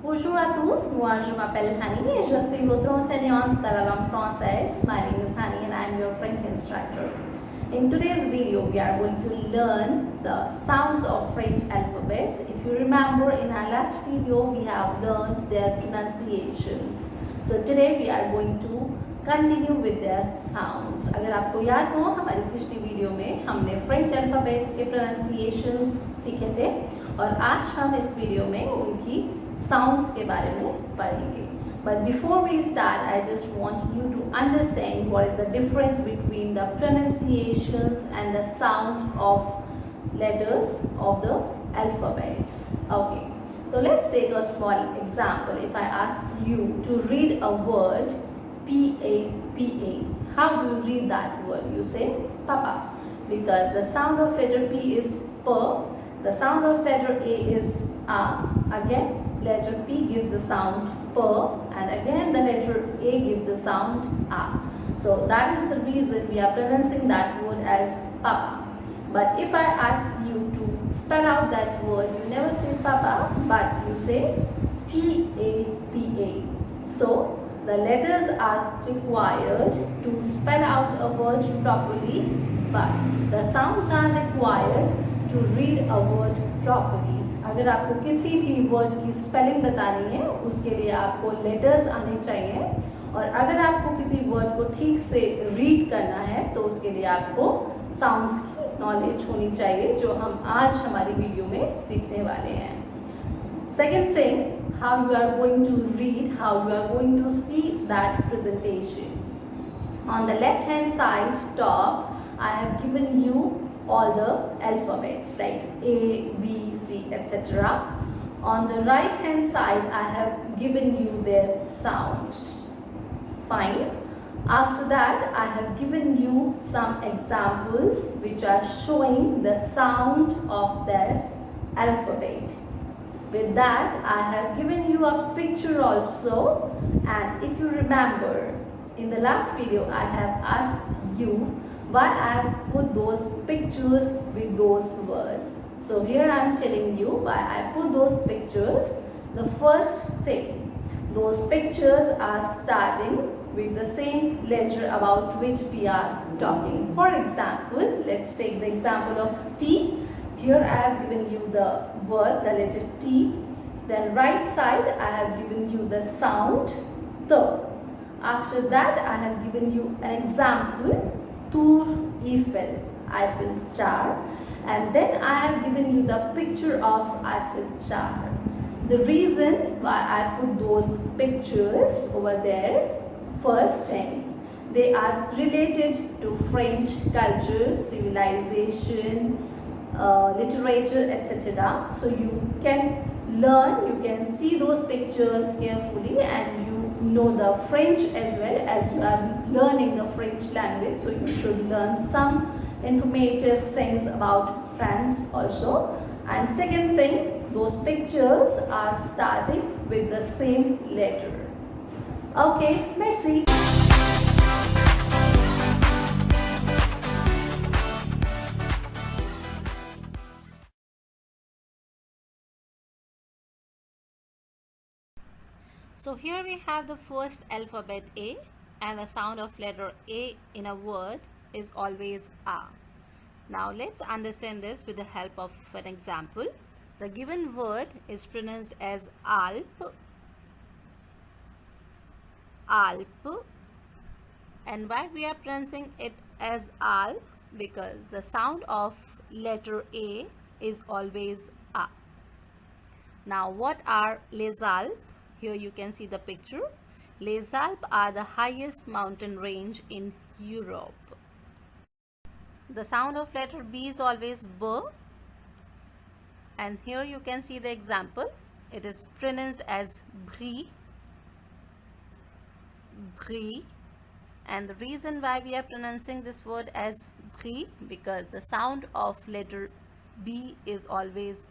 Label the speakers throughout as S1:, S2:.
S1: Bonjour à tous, moi je m'appelle Hani et je suis votre enseignante de la langue française. My name is Hani and I am your French instructor. In today's video, we are going to learn the sounds of French alphabets. If you remember, in our last video, we have learned their pronunciations. So today we are going to continue with their sounds. अगर आपको याद हो, हमारी पिछली video में हमने French alphabets के pronunciations सीखे थे और आज हम इस वीडियो में उनकी साउंड्स के बारे में पढ़ेंगे. But before we start, I just want you to understand what is the difference between the pronunciations and the sounds of letters of the alphabets. Okay, so let's take a small example. If I ask you to read a word P-A-P-A. How do you read that word? You say Papa, because the sound of letter P is P, the sound of letter A is A. Again, letter P gives the sound P, and again the letter A gives the sound A. So that is the reason we are pronouncing that word as Papa. But if I ask you to spell out that word, you never say Papa, but you say P-A-P-A. So the letters are required to spell out a word properly, but the sounds are required to read a word properly. अगर आपको किसी भी word की spelling बतानी है, उसके लिए आपको लेटर्स आने चाहिए, और अगर आपको किसी वर्ड को ठीक से रीड करना है तो उसके लिए आपको साउंड्स की नॉलेज होनी चाहिए, जो हम आज हमारी वीडियो में सीखने वाले हैं. Second thing, how you are going to read, how you are going to see that presentation. On the left hand side top, I have given you all the alphabets like A, B, C, etc. On the right hand side, I have given you their sounds. Fine. After that, I have given you some examples which are showing the sound of their alphabet. With that, I have given you a picture also, and if you remember, in the last video I have asked you why I have put those pictures with those words. So here I am telling you why I put those pictures. The first thing, those pictures are starting with the same letter about which we are talking. For example, let's take the example of T. Here I have given you the word, the letter T. Then right side I have given you the sound T. After that I have given you an example, Tour Eiffel, Eiffel Tower. And then I have given you the picture of Eiffel Tower. The reason why I put those pictures over there, first thing, they are related to French culture, civilization, literature, etc. So you can learn, you can see those pictures carefully, and you know the French as well, as you are learning the French language. So you should learn some informative things about France also. And second thing, those pictures are starting with the same letter. Okay, merci. So here we have the first alphabet A, and the sound of letter A in a word is always A. Now let's understand this with the help of an example. The given word is pronounced as Alp, Alp, and why we are pronouncing it as Alp? Because the sound of letter A is always A. Now what are les Alpes? Here you can see the picture. Les Alpes are the highest mountain range in Europe. The sound of letter B is always B. And here you can see the example. It is pronounced as Brie, Brie. And the reason why we are pronouncing this word as Brie, because the sound of letter B is always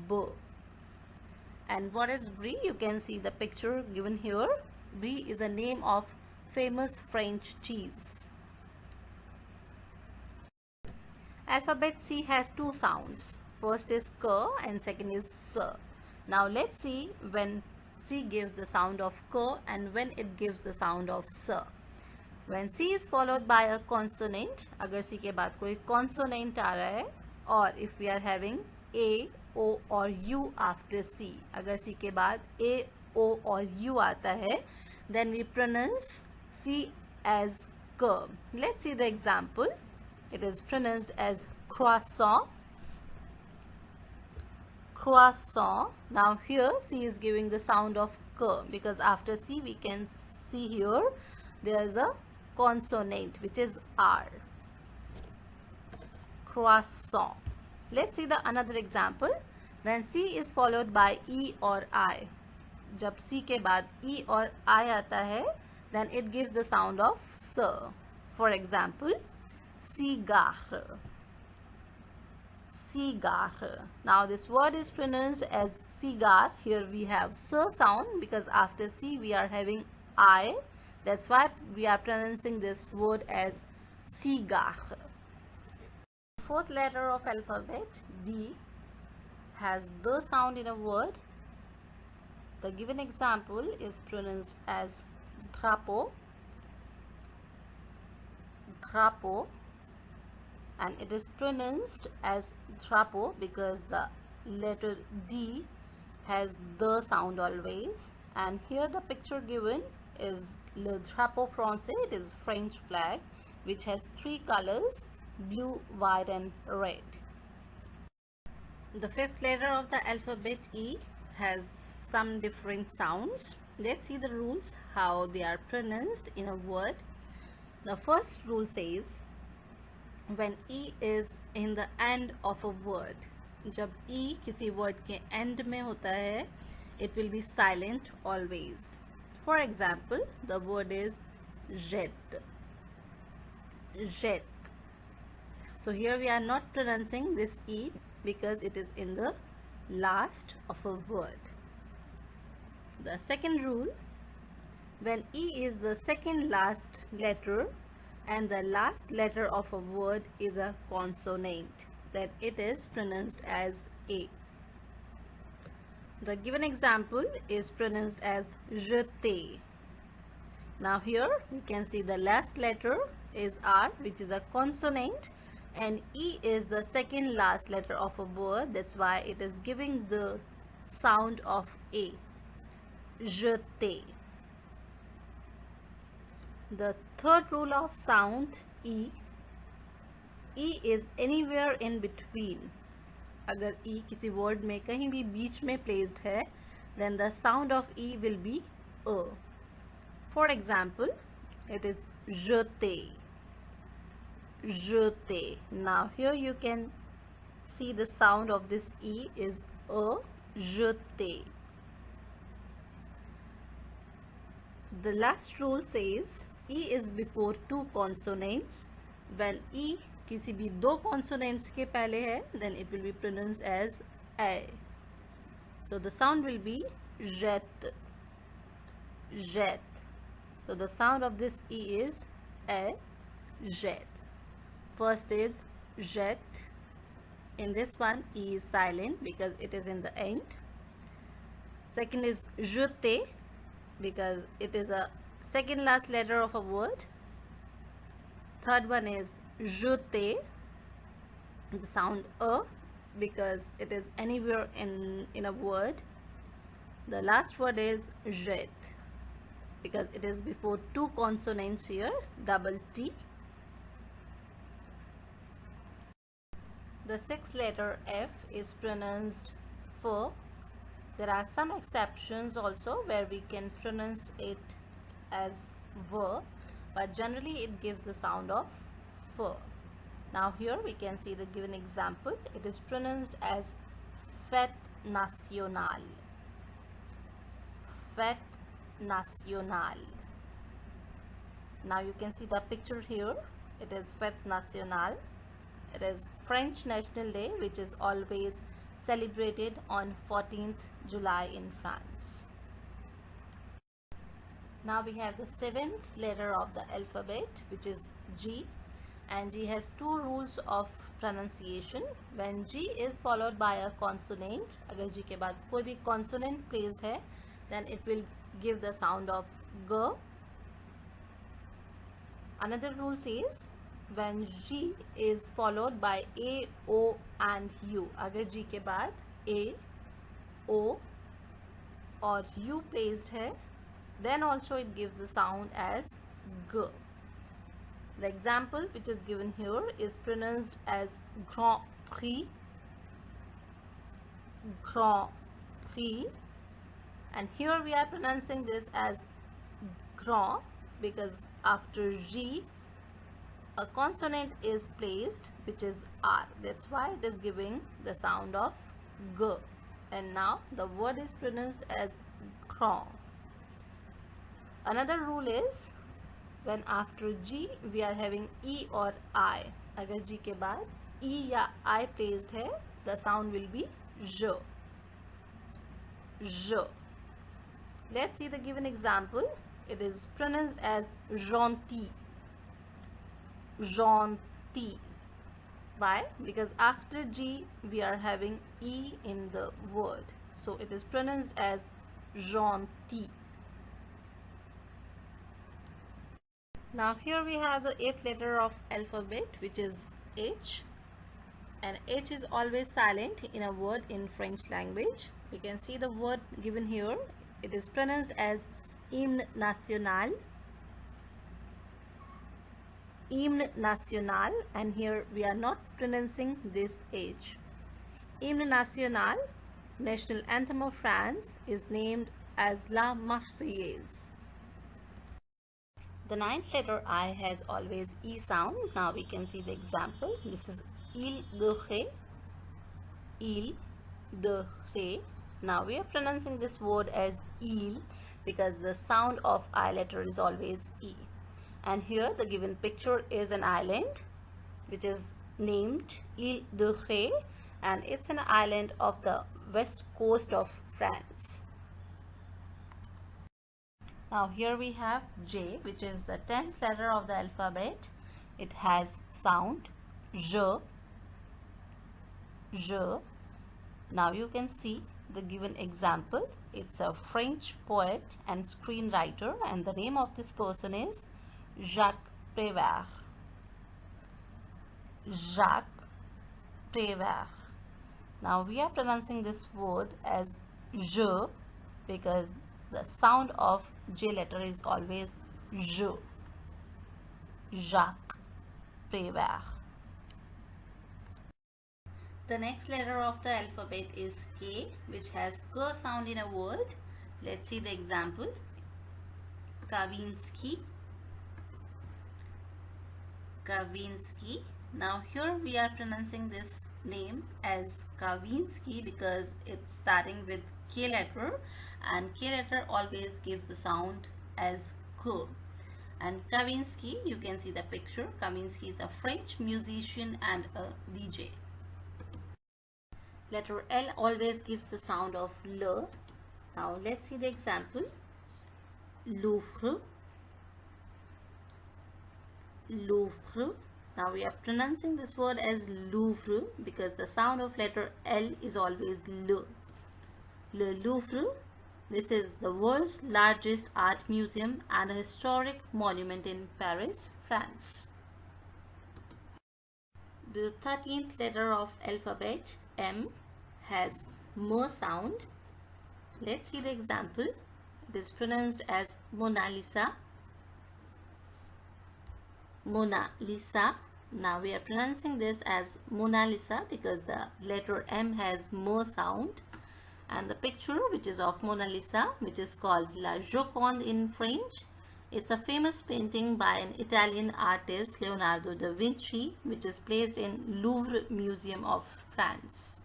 S1: B. And what is Brie? You can see the picture given here. Brie is a name of famous French cheese. Alphabet C has two sounds. First is K and second is S. Now let's see when C gives the sound of K and when it gives the sound of S. When C is followed by a consonant, अगर C के बाद कोई consonant आ रहा है, or if we are having A, O or U after C, अगर C के बाद A, O or U आता है, then we pronounce C as K. Let's see the example. It is pronounced as croissant. Croissant. Now here C is giving the sound of K because after C we can see here there is a consonant which is R. Croissant. Let's see the another example. When C is followed by E or I, जब C के बाद E और I आता है, then it gives the sound of S. For example, cigare. Cigare. Now this word is pronounced as cigar. Here we have S sound because after C we are having I. That's why we are pronouncing this word as cigare. Fourth letter of alphabet D has the sound in a word. The given example is pronounced as drapeau. Drapeau. And it is pronounced as drapeau because the letter D has the sound always. And here the picture given is le drapeau français. It is French flag which has three colors: blue, white and red. The fifth letter of the alphabet E has some different sounds. Let's see the rules how they are pronounced in a word. The first rule says when E is in the end of a word, जब E किसी word के end में होता है, it will be silent always. For example, the word is jette. Jette. So here we are not pronouncing this E because it is in the last of a word. The second rule, when E is the second last letter and the last letter of a word is a consonant, then it is pronounced as A. The given example is pronounced as jeter. Now here we can see the last letter is R, which is a consonant, and E is the second last letter of a word. That's why it is giving the sound of A. Jeter. The third rule of sound E. E is anywhere in between. अगर E किसी word में कहीं भी बीच में placed है, then the sound of E will be A. For example, it is jeter. Jeter. Now here you can see the sound of this E is A. Jeter. The last rule says E is before two consonants. When E किसी भी दो consonants के पहले है, then it will be pronounced as A. So the sound will be jette. Jette. So the sound of this E is A. Jette. First is jette. In this one E is silent because it is in the end. Second is jeter because it is a second last letter of a word. Third one is jeter, the sound A because it is anywhere in a word. The last word is jette because it is before two consonants here, double T. The sixth letter F is pronounced F. There are some exceptions also where we can pronounce it as V, but generally it gives the sound of F. Now here we can see the given example. It is pronounced as fête nationale. Fête nationale. Now you can see the picture here. It is fête nationale. It is French National Day, which is always celebrated on 14th July in France. Now we have the seventh letter of the alphabet, which is G, and G has two rules of pronunciation. When G is followed by a consonant, अगर G के बाद कोई भी consonant placed है, then it will give the sound of G. Another rule says when G is followed by A, O and U, अगर G के बाद A, O or U placed है, then also it gives the sound as G. The example which is given here is pronounced as Grand Prix, Grand Prix, and here we are pronouncing this as Grand because after G a consonant is placed which is R. That's why it is giving the sound of G. And now the word is pronounced as Grand. Another rule is when after G we are having E or I. अगर G के बाद E या I placed है, the sound will be J. J. Let's see the given example. It is pronounced as gentil. Gentil. Why? Because after G we are having E in the word. So it is pronounced as gentil. Now here we have the 8th letter of alphabet, which is H. And H is always silent in a word in French language. You can see the word given here. It is pronounced as hymne national. Hymne national, and here we are not pronouncing this H. Hymne national, national anthem of France, is named as La Marseillaise. The 9th letter I has always E sound. Now we can see the example. This is Île de Ré. Île de Ré. Now we are pronouncing this word as Île because the sound of I letter is always E. And here the given picture is an island which is named Île de Ré, and it's an island of the west coast of France. Now here we have J, which is the 10th letter of the alphabet. It has sound J, J. Now you can see the given example. It's a French poet and screenwriter, and the name of this person is Jacques Prévert. Jacques Prévert. Now we are pronouncing this word as J because the sound of J letter is always J. Jacques Prévert. The next letter of the alphabet is K, which has K sound in a word. Let's see the example. Kavinsky. Kavinsky. Now here we are pronouncing this name as Kavinsky because it's starting with K letter, and K letter always gives the sound as K. And Kavinsky, you can see the picture. Kavinsky is a French musician and a DJ. Letter L always gives the sound of L. Now let's see the example. Louvre. Louvre. Now we are pronouncing this word as Louvre because the sound of letter L is always L. Le Louvre. This is the world's largest art museum and a historic monument in Paris, France. The 13th letter of alphabet M has M sound. Let's see the example. It is pronounced as Mona Lisa. Mona Lisa. Now we are pronouncing this as Mona Lisa because the letter M has M sound, and the picture which is of Mona Lisa, which is called La Joconde in French. It's a famous painting by an Italian artist Leonardo da Vinci, which is placed in Louvre Museum of France.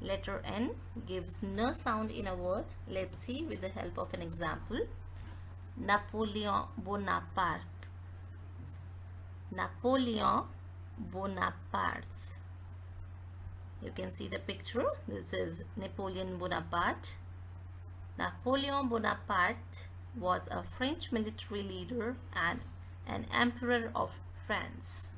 S1: Letter N gives N sound in a word. Let's see with the help of an example. Napoleon Bonaparte. Napoleon Bonaparte. You can see the picture. This is Napoleon Bonaparte. Napoleon Bonaparte was a French military leader and an emperor of France.